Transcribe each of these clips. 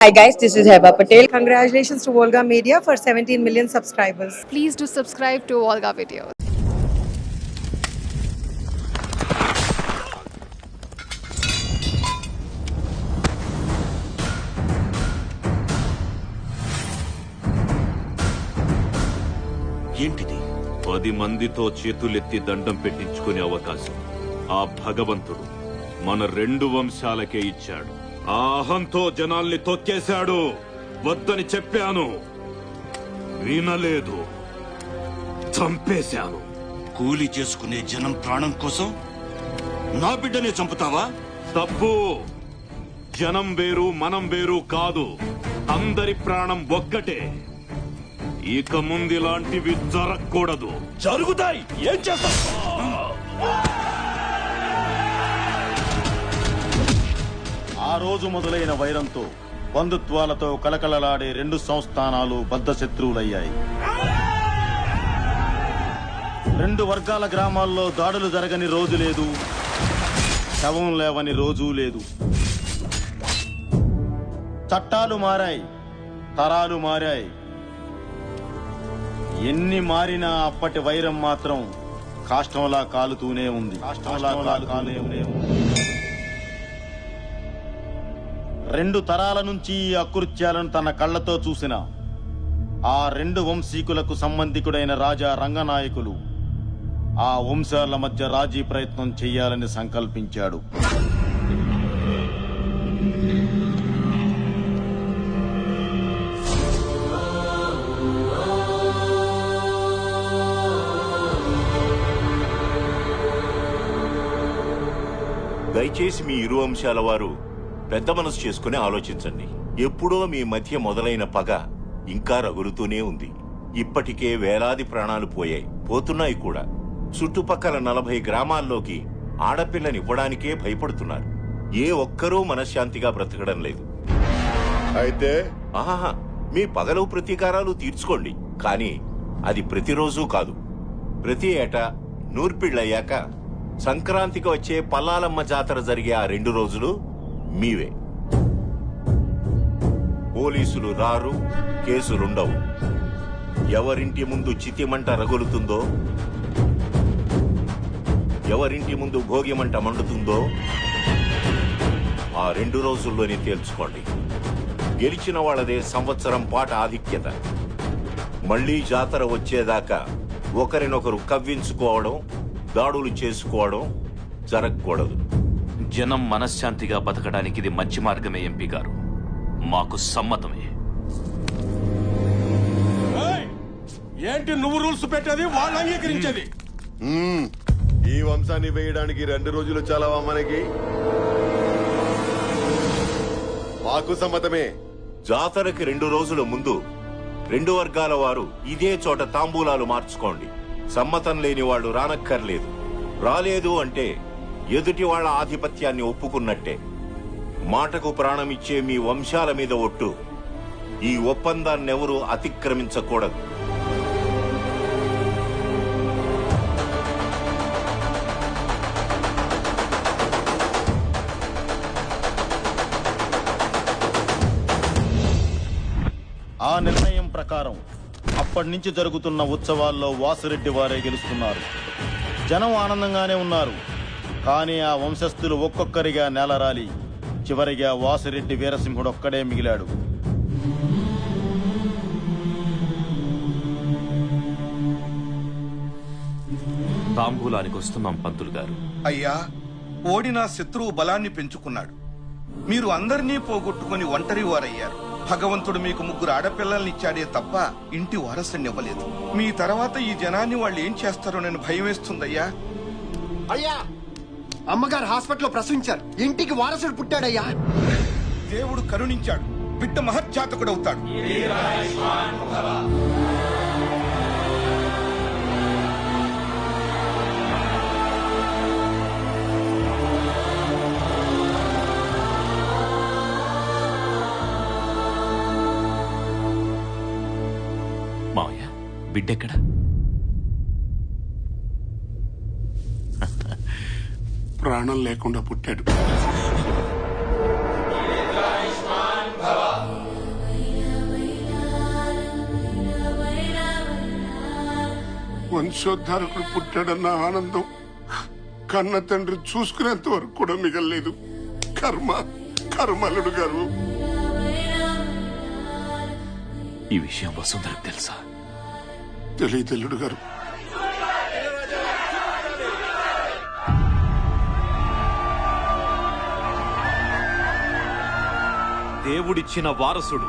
Hi guys, this is Heba Patel. Congratulations to Volga Media for 17 million subscribers. Please do subscribe to Volga Videos. ఏంటిది 10 మందితో చేతులెత్తి దండం పెట్టించుకునే అవకాశం ఆ భగవంతుడు మన 2 వంశాలకే ఇచ్చాడు. ఆ అహంతో జనాల్ని తొక్కేశాడు. వద్దని చెప్పాను, వినలేదు, చంపేశాను. కూలి చేసుకునే జనం ప్రాణం కోసం నా బిడ్డనే చంపుతావా? తప్పు. జనం వేరు మనం వేరు కాదు, అందరి ప్రాణం ఒక్కటే. ఇక ముందు ఇలాంటివి జరగకూడదు. జరుగుతాయి. ఏం చేస్తావు? ఆ రోజు మొదలైన వైరంతో బంధుత్వాలతో కలకలలాడే 2 సంస్థానాలు బద్ధ శత్రువులయ్యాయి. 2 వర్గాల గ్రామాల్లో దాడులు జరగని రోజు లేదు, శవం లేవని రోజూ లేదు. చట్టాలు మారాయి, తరాలు మారాయి. ఎన్ని మారినా అప్పటి వైరం మాత్రం కాష్టంలా కాలుతూనే ఉంది. 2 తరాల నుంచి ఈ అకృత్యాలను తన కళ్లతో చూసిన ఆ 2 వంశీకులకు సంబంధికుడైన రాజా రంగనాయకులు ఆ వంశాల మధ్య రాజీ ప్రయత్నం చెయ్యాలని సంకల్పించాడు. దయచేసి మీ ఇరు వంశాల వారు పెద్ద మనసు చేసుకుని ఆలోచించండి. ఎప్పుడో మీ మధ్య మొదలైన పగ ఇంకా రగులుతూనే ఉంది. ఇప్పటికే వేలాది ప్రాణాలు పోయాయి, పోతున్నాయి కూడా. చుట్టుపక్కల 40 గ్రామాల్లోకి ఆడపిల్లనివ్వడానికే భయపడుతున్నారు. ఏ ఒక్కరూ మనశ్శాంతిగా బ్రతకడం లేదు. అయితే ఆహా, మీ పగలు ప్రతీకారాలు తీర్చుకోండి, కానీ అది ప్రతిరోజు కాదు. ప్రతి ఏటా నూర్పిళ్ళయ్యాక సంక్రాంతికి వచ్చే పల్లాలమ్మ జాతర జరిగే ఆ 2 రోజులు మీవే. పోలీసులు రారు, కేసులుండవు. ఎవరింటి ముందు చితిమంట రగులుతుందో, ఎవరింటి ముందు భోగిమంట మండుతుందో ఆ 2 రోజుల్లోనే తేల్చుకోండి. గెలిచిన వాళ్ళదే సంవత్సరం పాట ఆధిక్యత. మళ్లీ జాతర వచ్చేదాకా ఒకరినొకరు కవ్వించుకోవడం, దాడులు చేసుకోవడం జరగకూడదు. జనం మనశ్శాంతిగా బతకడానికి ఇది మంచి మార్గమే ఎంపీ గారు. మాకు సమ్మతమే. ఏంటి నువ్వు రూల్స్ పెట్టేది, వాళ్ళు అంగీకరించేది? ఈ వంశాన్ని వేయడానికి 2 రోజులు చాలావా మనకి? మాకు సమ్మతమే. జాతరకి 2 రోజుల ముందు 2 వర్గాల వారు ఇదే చోట తాంబూలాలు మార్చుకోండి. సమ్మతం లేని వాళ్ళు రానక్కర్లేదు. రాలేదు అంటే ఎదుటి వాళ్ల ఆధిపత్యాన్ని ఒప్పుకున్నట్టే. మాటకు ప్రాణమిచ్చే మీ వంశాల మీద ఒట్టు. ఈ ఒప్పందాన్నెవరూ అతిక్రమించకూడదు. ఆ నిర్ణయం ప్రకారం అప్పటి నుంచి జరుగుతున్న ఉత్సవాల్లో వాసిరెడ్డి వారే గెలుస్తున్నారు. జనం ఆనందంగానే ఉన్నారు. కానీ ఆ వంశస్థులు ఒక్కొక్కరిగా నేలరాలి చివరిగా వాసిరెడ్డి వీరసింహుడు ఒక్కడే మిగిలాడు. తాంబూలానికి వస్తున్నాం పంతులు గారు. అయ్యా, ఓడిన శత్రువు బలాన్ని పెంచుకున్నాడు. మీరు అందరినీ పోగొట్టుకుని ఒంటరి వారయ్యారు. భగవంతుడు మీకు 3 ఆడపిల్లల్నిచ్చాడే తప్ప ఇంటి వారసునివ్వలేదు. మీ తర్వాత ఈ జనాన్ని వాళ్ళు ఏం చేస్తారో నేను భయం వేస్తుందయ్యా. అయ్యా, అమ్మగారు హాస్పిటల్లో ప్రసవించారు. ఇంటికి వారసుడు పుట్టాడయ్యా. దేవుడు కరుణించాడు. బిడ్డ మహత్జాతకుడవుతాడు. మావయ్య, బిడ్డెక్కడా? ప్రాణం లేకుండా పుట్టాడు. వంశోద్ధారకుడు పుట్టాడన్న ఆనందం కన్న తండ్రి చూసుకునేంత వరకు కూడా మిగలలేదు. కర్మలుడు గారు. ఈ విషయం వసుంధరకు తెలుసా? తెలియదు గారు. దేవుడిచ్చిన వారసుడు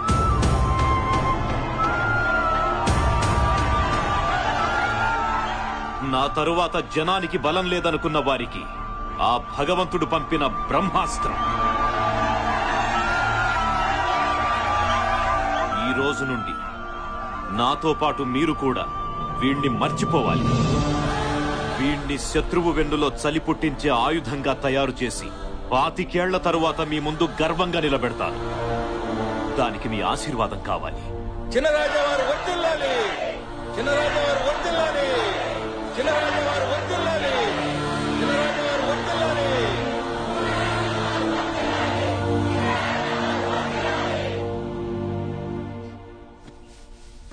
నా తరువాత జనానికి బలం లేదనుకున్న వారికి ఆ భగవంతుడు పంపిన బ్రహ్మాస్త్రం. ఈ రోజు నుండి నాతో పాటు మీరు కూడా వీణ్ణి మర్చిపోవాలి. వీణ్ణి శత్రువు వెన్నులో చలి పుట్టించే ఆయుధంగా తయారు చేసి 25 ఏళ్ల తరువాత మీ ముందు గర్వంగా నిలబెడతాను. దానికి మీ ఆశీర్వాదం కావాలి. చిన్నరాజవారు వర్ధిల్లాలి, చిన్నరాజవారు వర్ధిల్లాలి, చిన్నరాజవారు వర్ధిల్లాలి, చిన్నరాజవారు వర్ధిల్లాలి.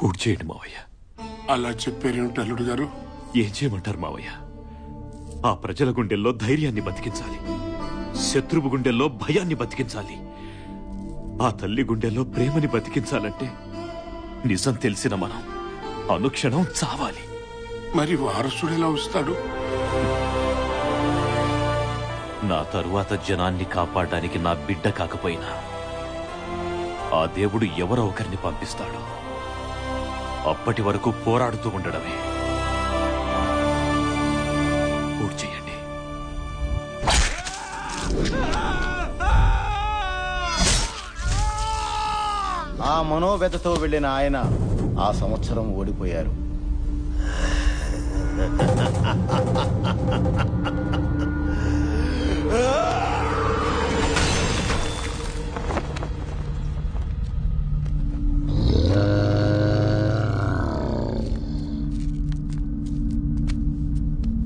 పూర్తి చేయండి మావయ్య. అలా చెప్పారేమిటి అల్లుడు గారు? ఏం చేయమంటారు మావయ్య? ఆ ప్రజల గుండెల్లో ధైర్యాన్ని బతికించాలి, శత్రువు గుండెల్లో భయాన్ని బతికించాలి, ఆ తల్లి గుండెల్లో ప్రేమని బతికించాలంటే నిజం తెలిసిన మనం అనుక్షణం చావాలి. మరి వారసుడు ఎలా వస్తాడు? నా తరువాత జనాన్ని కాపాడడానికి నా బిడ్డ కాకపోయినా ఆ దేవుడు ఎవరో ఒకరిని పంపిస్తాడు. అప్పటి వరకు పోరాడుతూ ఉండడమే. పూర్తి చేయండి. ఆ మనోవ్యతతో వెళ్లిన ఆయన ఆ సంవత్సరం ఓడిపోయారు.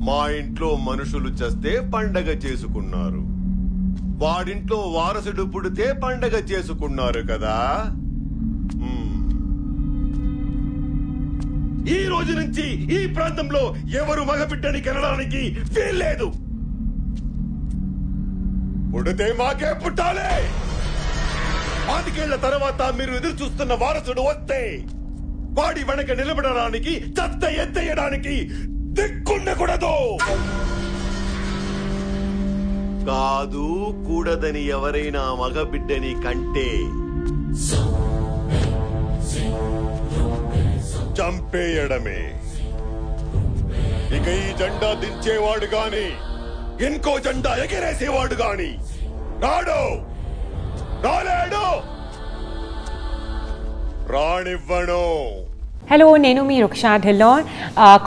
మా ఇంట్లో మనుషులు చస్తే పండగ చేసుకున్నారు, వాడింట్లో వారసుడు పుడితే పండగ చేసుకున్నారు కదా. ఈ రోజు నుంచి ఈ ప్రాంతంలో ఎవరు మగబిడ్డని కనడానికి వీల్లేదు. పుడితే మాకే పుట్టాలి. 25 ఏళ్ల తర్వాత మీరు ఎదురు చూస్తున్న వారసుడు వస్తే వాడి వెనక నిలబడడానికి, చెత్త ఎత్తేయడానికి దిక్కుండకూడదు. కాదు కూడదని ఎవరైనా మగబిడ్డని కంటే చంపేయడమే. ఇక ఈ జెండా దించేవాడు గాని ఇంకో జెండా ఎగిరేసేవాడు గాని రాలేడు, రానివ్వను. Hello, నేను మీ Ruksha Dhillon.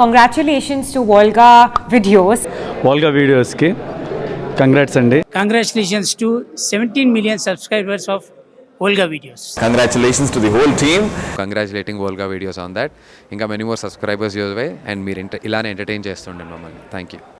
Congratulations to Volga Videos. Volga Videosకి కంగ్రాట్స్ అండి. Congratulations to 17 million subscribers of Volga Videos. Congratulations to the whole team. Congratulating Volga Videos on that. ఇంకా many more subscribers your way and మీరు ఇలానే ఎంటర్టైన్ చేస్తుండండి మమ్మల్ని. Thank you.